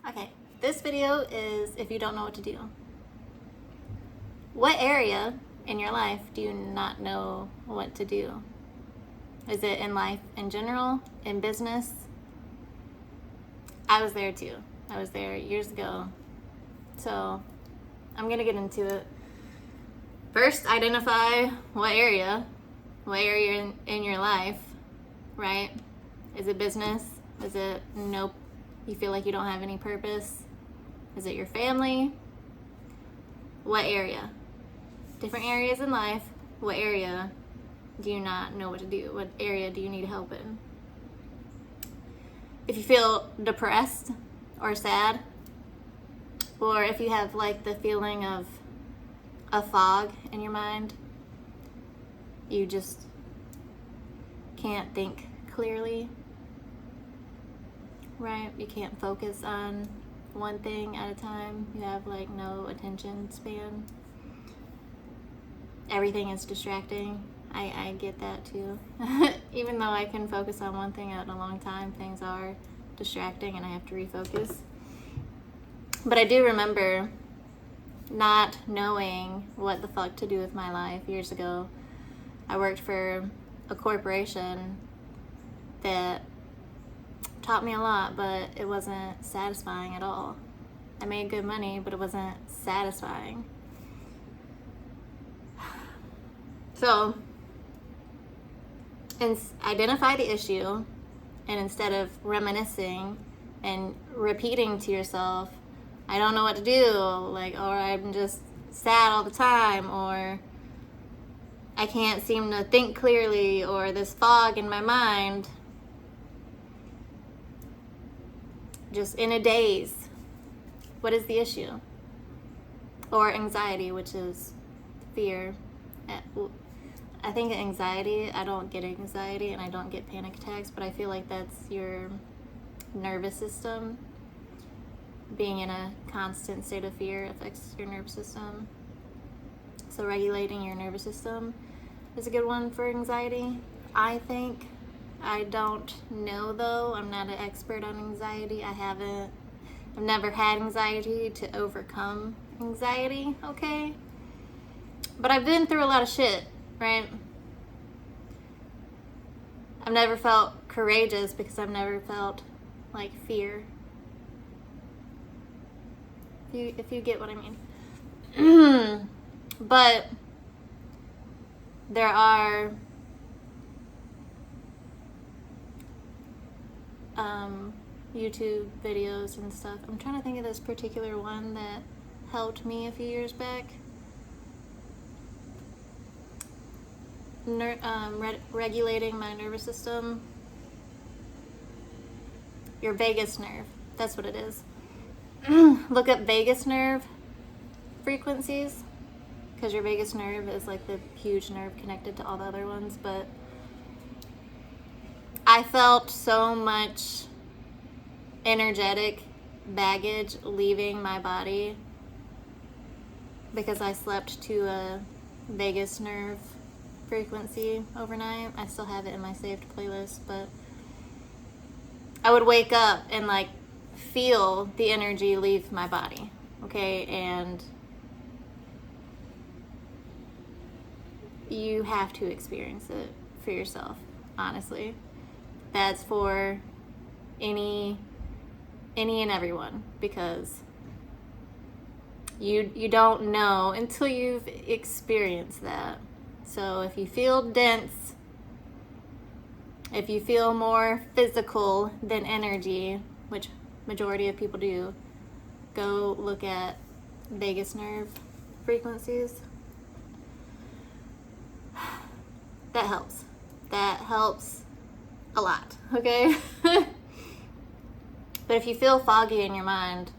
Okay, this video is if you don't know what to do. What area in your life do you not know what to do? Is it in life in general, in business? I was there too. I was there years ago. So I'm gonna get into it. First, identify what area in your life, right? Is it business? Is it nope? You feel like you don't have any purpose? Is it your family? What area? Different areas in life. What area do you not know what to do? What area do you need help in? If you feel depressed or sad, or if you have like the feeling of a fog in your mind, you just can't think clearly, right? You can't focus on one thing at a time. You have like no attention span. Everything is distracting. I get that too. Even though I can focus on one thing at a long time, things are distracting and I have to refocus. But I do remember not knowing what the fuck to do with my life years ago. I worked for a corporation that taught me a lot, but it wasn't satisfying at all. I made good money, but it wasn't satisfying. So, identify the issue, and instead of reminiscing and repeating to yourself, I don't know what to do, like, or I'm just sad all the time, or I can't seem to think clearly, or this fog in my mind, just in a daze. What is the issue? Or anxiety, which is fear. I think anxiety, I don't get anxiety and I don't get panic attacks, but I feel like that's your nervous system. Being in a constant state of fear affects your nervous system. So regulating your nervous system is a good one for anxiety, I think. I don't know though. I'm not an expert on anxiety. I've never had anxiety to overcome anxiety, okay? But I've been through a lot of shit, right? I've never felt courageous because I've never felt like fear. If you get what I mean. But there are YouTube videos and stuff. I'm trying to think of this particular one that helped me a few years back. Regulating my nervous system. Your vagus nerve. That's what it is. Look up vagus nerve frequencies, because your vagus nerve is like the huge nerve connected to all the other ones. But I felt so much energetic baggage leaving my body because I slept to a vagus nerve frequency overnight. I still have it in my saved playlist, but I would wake up and like feel the energy leave my body, okay? And you have to experience it for yourself, honestly. That's for any and everyone, because you don't know until you've experienced that. So if you feel dense, if you feel more physical than energy, which majority of people do, go look at vagus nerve frequencies. That helps. That helps a lot, okay? But if you feel foggy in your mind,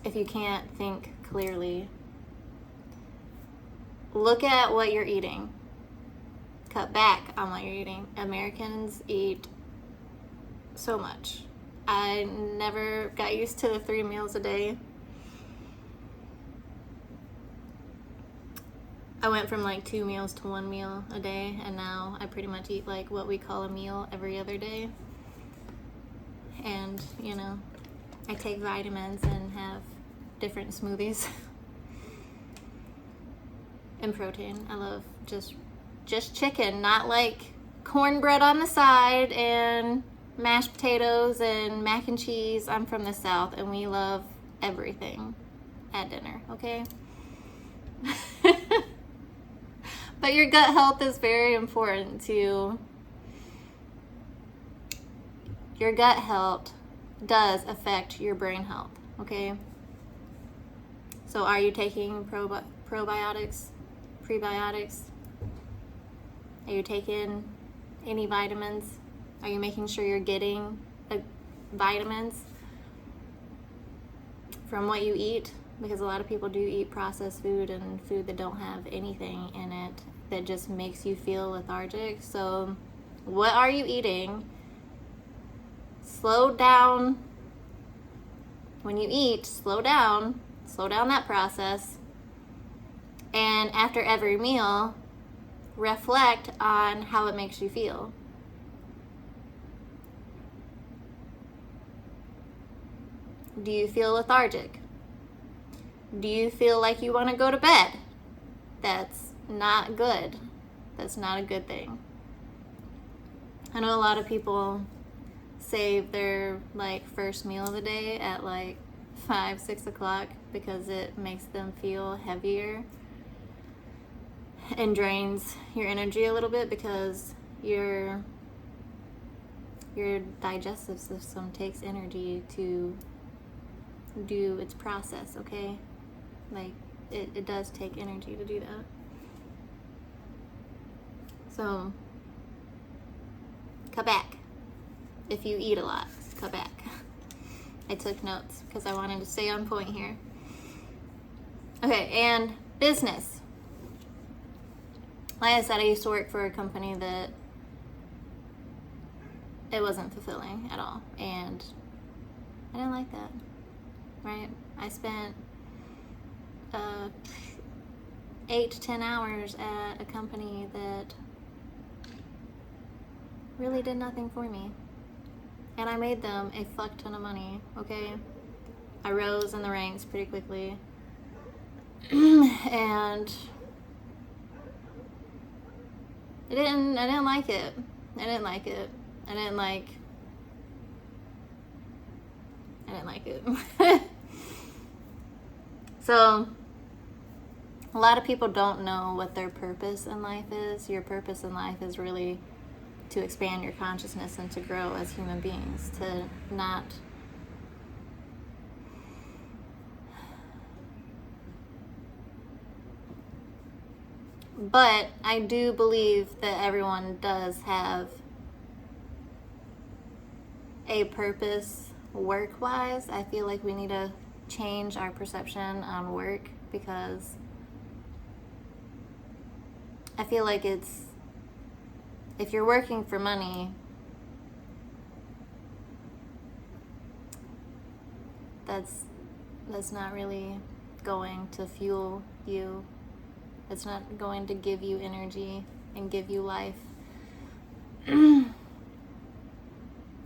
if you can't think clearly, look at what you're eating. Cut back on what you're eating. Americans eat so much. I never got used to the 3 meals a day. I went from like 2 meals to 1 meal a day, and now I pretty much eat like what we call a meal every other day. and I take vitamins and have different smoothies. And protein. I love just chicken, not like cornbread on the side and mashed potatoes and mac and cheese. I'm from the South and we love everything at dinner, okay? But your gut health is very important too. Your gut health does affect your brain health, okay? So are you taking probiotics, prebiotics? Are you taking any vitamins? Are you making sure you're getting vitamins from what you eat? Because a lot of people do eat processed food and food that don't have anything in it, that just makes you feel lethargic. So what are you eating? Slow down. When you eat, slow down that process. And after every meal, reflect on how it makes you feel. Do you feel lethargic? Do you feel like you want to go to bed? That's not good. That's not a good thing. I know a lot of people save their first meal of the day at 5-6 o'clock because it makes them feel heavier and drains your energy a little bit, because your digestive system takes energy to do its process, okay? It does take energy to do that. So cut back. If you eat a lot, cut back. I took notes because I wanted to stay on point here. Okay, and business. Like I said, I used to work for a company that it wasn't fulfilling at all, and I didn't like that, right? I spent 8 to 10 hours at a company that really did nothing for me, and I made them a fuck ton of money, okay? I rose in the ranks pretty quickly, and I didn't like it. I didn't like it. So a lot of people don't know what their purpose in life is. Your purpose in life is really to expand your consciousness and to grow as human beings, to not but I do believe that everyone does have a purpose work-wise. I feel like we need to change our perception on work, because I feel like if you're working for money, that's not really going to fuel you. It's not going to give you energy and give you life. And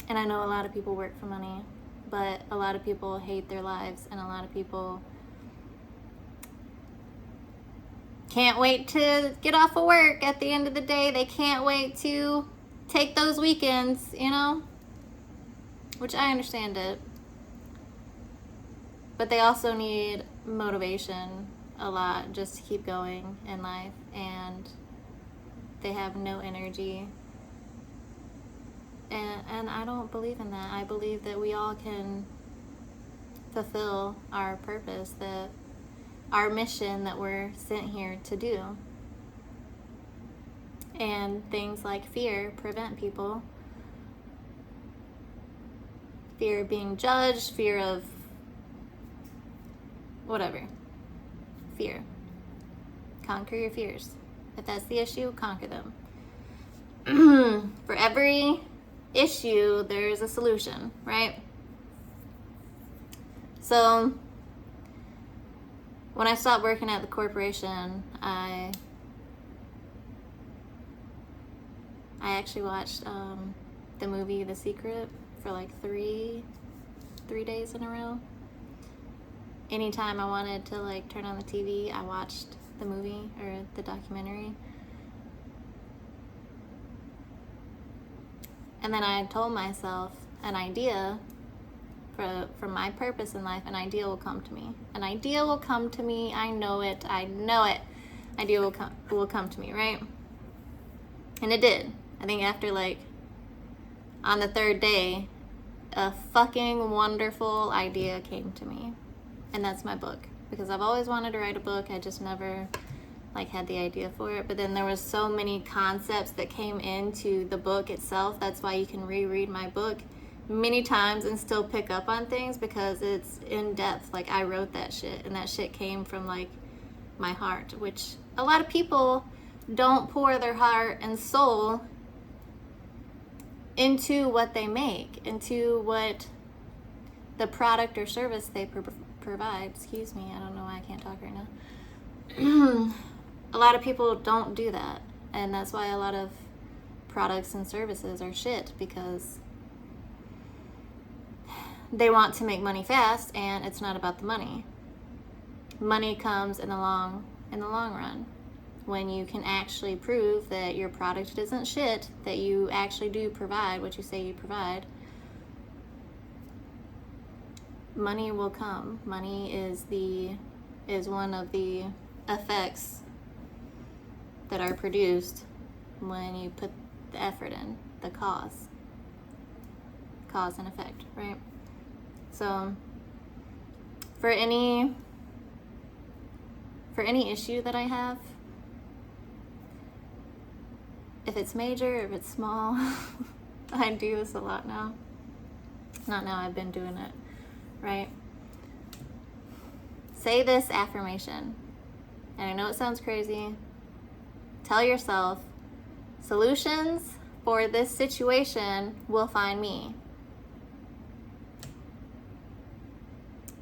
I know a lot of people work for money, but a lot of people hate their lives, and a lot of people can't wait to get off of work at the end of the day. They can't wait to take those weekends, which I understand it. But they also need motivation a lot just to keep going in life, and they have no energy. And I don't believe in that. I believe that we all can fulfill our purpose, that our mission that we're sent here to do. And things like fear prevent people. Fear of being judged, fear of whatever. Fear. Conquer your fears. If that's the issue, conquer them. For every issue, there's a solution, right? So when I stopped working at the corporation, I actually watched the movie The Secret for like three days in a row. Anytime I wanted to like turn on the TV, I watched the movie or the documentary. And then I told myself an idea for my purpose in life, an idea will come to me. An idea will come to me. I know it. Idea will come to me, right? And it did. I think after like on the third day, a fucking wonderful idea came to me. And that's my book. Because I've always wanted to write a book. I just never like had the idea for it. But then there was so many concepts that came into the book itself. That's why you can reread my book many times and still pick up on things, because it's in depth. Like I wrote that shit, and that shit came from like my heart, which a lot of people don't pour their heart and soul into what they make, into what the product or service they provide. Excuse me, I don't know why I can't talk right now. A lot of people don't do that, and that's why a lot of products and services are shit, because they want to make money fast, and it's not about the money. Money comes in the long run, when you can actually prove that your product isn't shit, that you actually do provide what you say you provide. Money will come. Money is one of the effects that are produced when you put the effort in, the cause and effect, right? So for any issue that I have, if it's major, if it's small, I do this a lot now. Not now, I've been doing it, right? Say this affirmation. And I know it sounds crazy. Tell yourself, solutions for this situation will find me.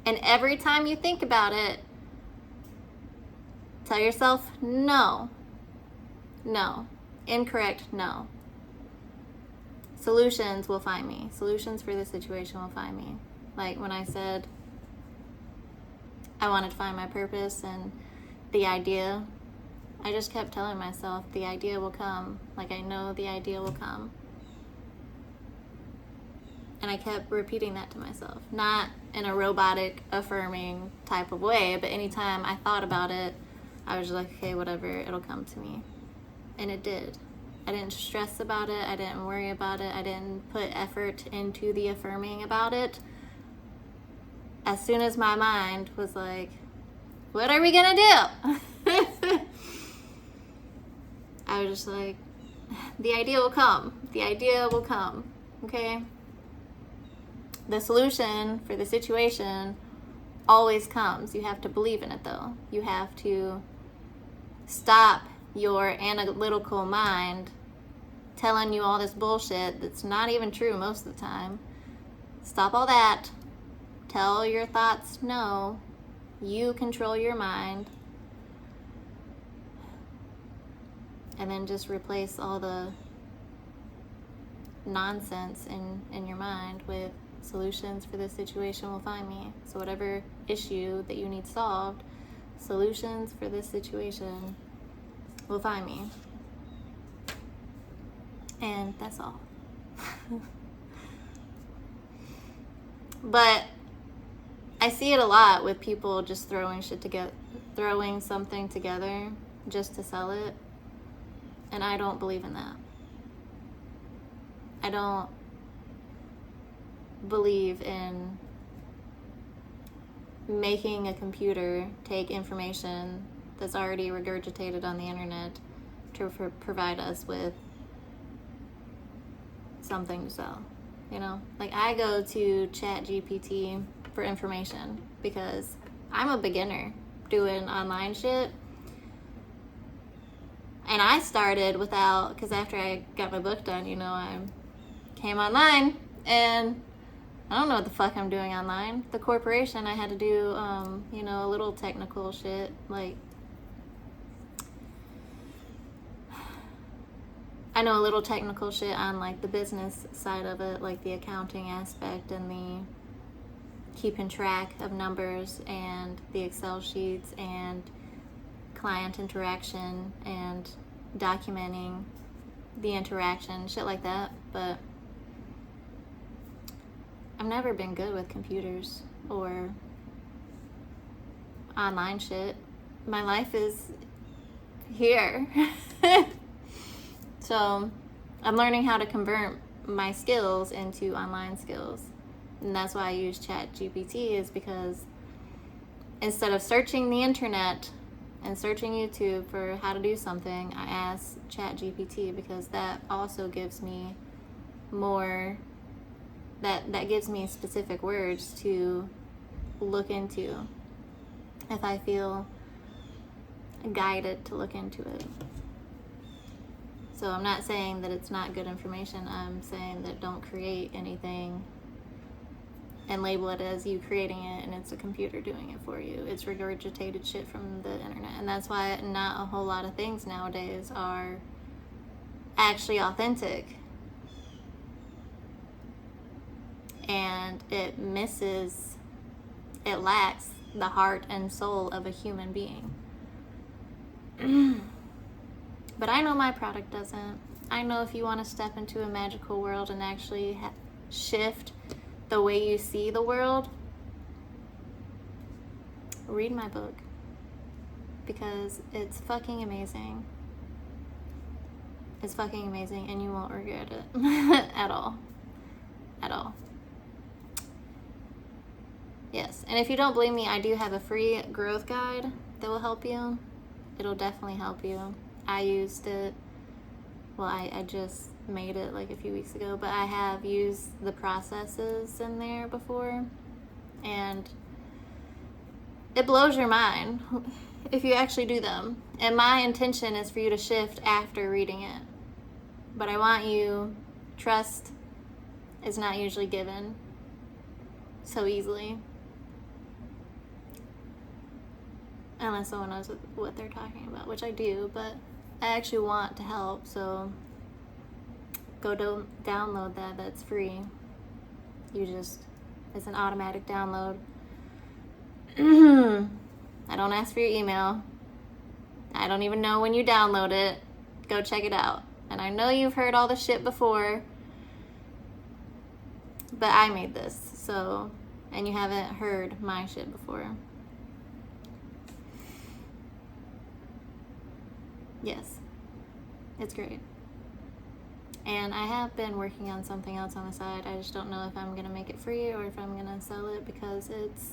And every time you think about it, tell yourself, no, incorrect, no. Solutions will find me. Solutions for this situation will find me. Like when I said I wanted to find my purpose and the idea, I just kept telling myself the idea will come. Like I know the idea will come. And I kept repeating that to myself. Not in a robotic, affirming type of way, but anytime I thought about it, I was just like, okay, whatever, it'll come to me. And it did. I didn't stress about it. I didn't worry about it. I didn't put effort into the affirming about it. As soon as my mind was like, what are we gonna do? I was just like, the idea will come. The idea will come, okay? The solution for the situation always comes. You have to believe in it though. You have to stop your analytical mind telling you all this bullshit that's not even true most of the time. Stop all that. Tell your thoughts no. You control your mind. And then just replace all the nonsense in your mind with solutions for this situation will find me. So whatever issue that you need solved, solutions for this situation will find me. And that's all. But I see it a lot with people just throwing something together just to sell it. And I don't believe in that. I don't believe in making a computer take information that's already regurgitated on the internet to provide us with something to sell. You know, like I go to ChatGPT for information because I'm a beginner doing online shit. And I started without, because after I got my book done, you know, I came online and I don't know what the fuck I'm doing online. The corporation, I had to do, you know, a little technical shit. Like, I know a little technical shit on like the business side of it, like the accounting aspect and the keeping track of numbers and the Excel sheets and client interaction and documenting the interaction, shit like that. But I've never been good with computers or online shit. My life is here. So I'm learning how to convert my skills into online skills. And that's why I use ChatGPT, is because instead of searching the internet and searching YouTube for how to do something, I ask ChatGPT, because that also gives me more, that gives me specific words to look into if I feel guided to look into it. So I'm not saying that it's not good information. I'm saying that don't create anything and label it as you creating it and it's a computer doing it for you. It's regurgitated shit from the internet. And that's why not a whole lot of things nowadays are actually authentic. And it lacks the heart and soul of a human being. But I know my product doesn't. I know if you want to step into a magical world and actually shift the way you see the world, read my book, because it's fucking amazing. It's fucking amazing, and you won't regret it at all. At all. Yes, and if you don't believe me, I do have a free growth guide that will help you. It'll definitely help you. I used it, well, I just made it like a few weeks ago, but I have used the processes in there before, and it blows your mind if you actually do them. And my intention is for you to shift after reading it. But I want you, trust is not usually given so easily, unless someone knows what they're talking about, which I do, but I actually want to help, so go download that. That's free. It's an automatic download. I don't ask for your email. I don't even know when you download it. Go check it out. And I know you've heard all the shit before, but I made this, so, and you haven't heard my shit before. Yes, it's great. And I have been working on something else on the side. I just don't know if I'm going to make it free or if I'm going to sell it, because it's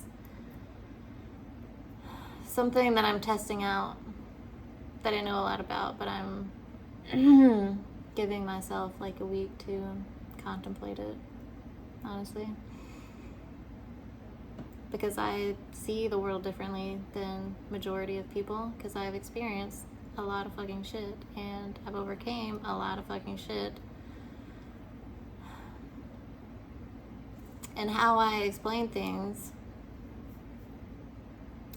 something that I'm testing out that I know a lot about, but I'm giving myself like a week to contemplate it, honestly. Because I see the world differently than majority of people, because I've experienced a lot of fucking shit, and I've overcame a lot of fucking shit. And how I explain things,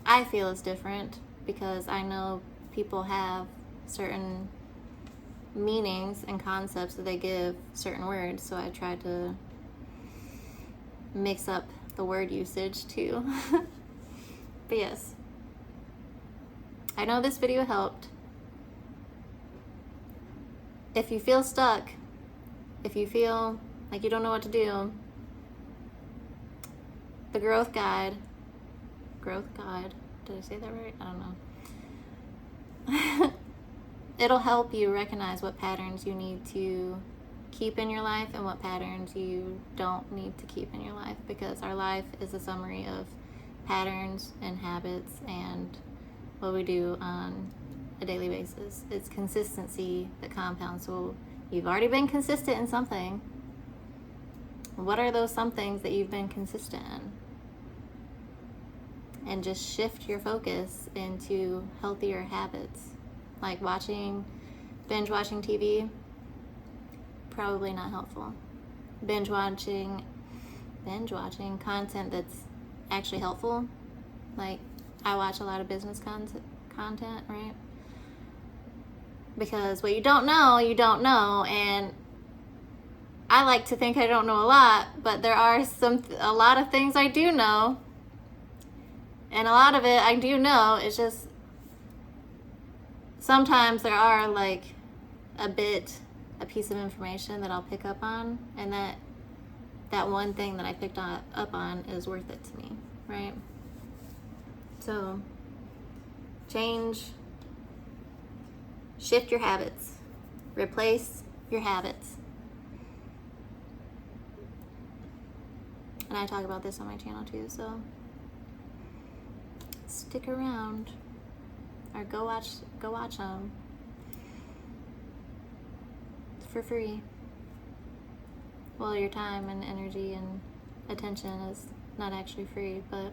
I feel is different, because I know people have certain meanings and concepts that they give certain words, so I try to mix up the word usage too. But yes, I know this video helped. If you feel stuck, if you feel like you don't know what to do, the growth guide, did I say that right? I don't know. It'll help you recognize what patterns you need to keep in your life and what patterns you don't need to keep in your life, because our life is a summary of patterns and habits and what we do on a daily basis. It's consistency that compounds. So you've already been consistent in something. What are those some things that you've been consistent in? And just shift your focus into healthier habits, like binge watching TV. Probably not helpful. Binge watching content that's actually helpful. Like, I watch a lot of business content, right? Because what you don't know, and I like to think I don't know a lot, but there are a lot of things I do know, and a lot of it I do know. It's just sometimes there are like a piece of information that I'll pick up on, and that one thing that I picked up on is worth it to me, right? So shift your habits, replace your habits. And I talk about this on my channel too, so stick around or go watch them for free. Well, your time and energy and attention is not actually free, but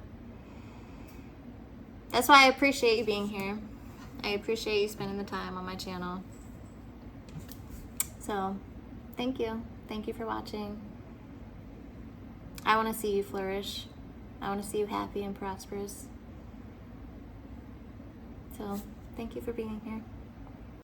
that's why I appreciate you being here. I appreciate you spending the time on my channel. So, thank you. Thank you for watching. I want to see you flourish. I want to see you happy and prosperous. So, thank you for being here.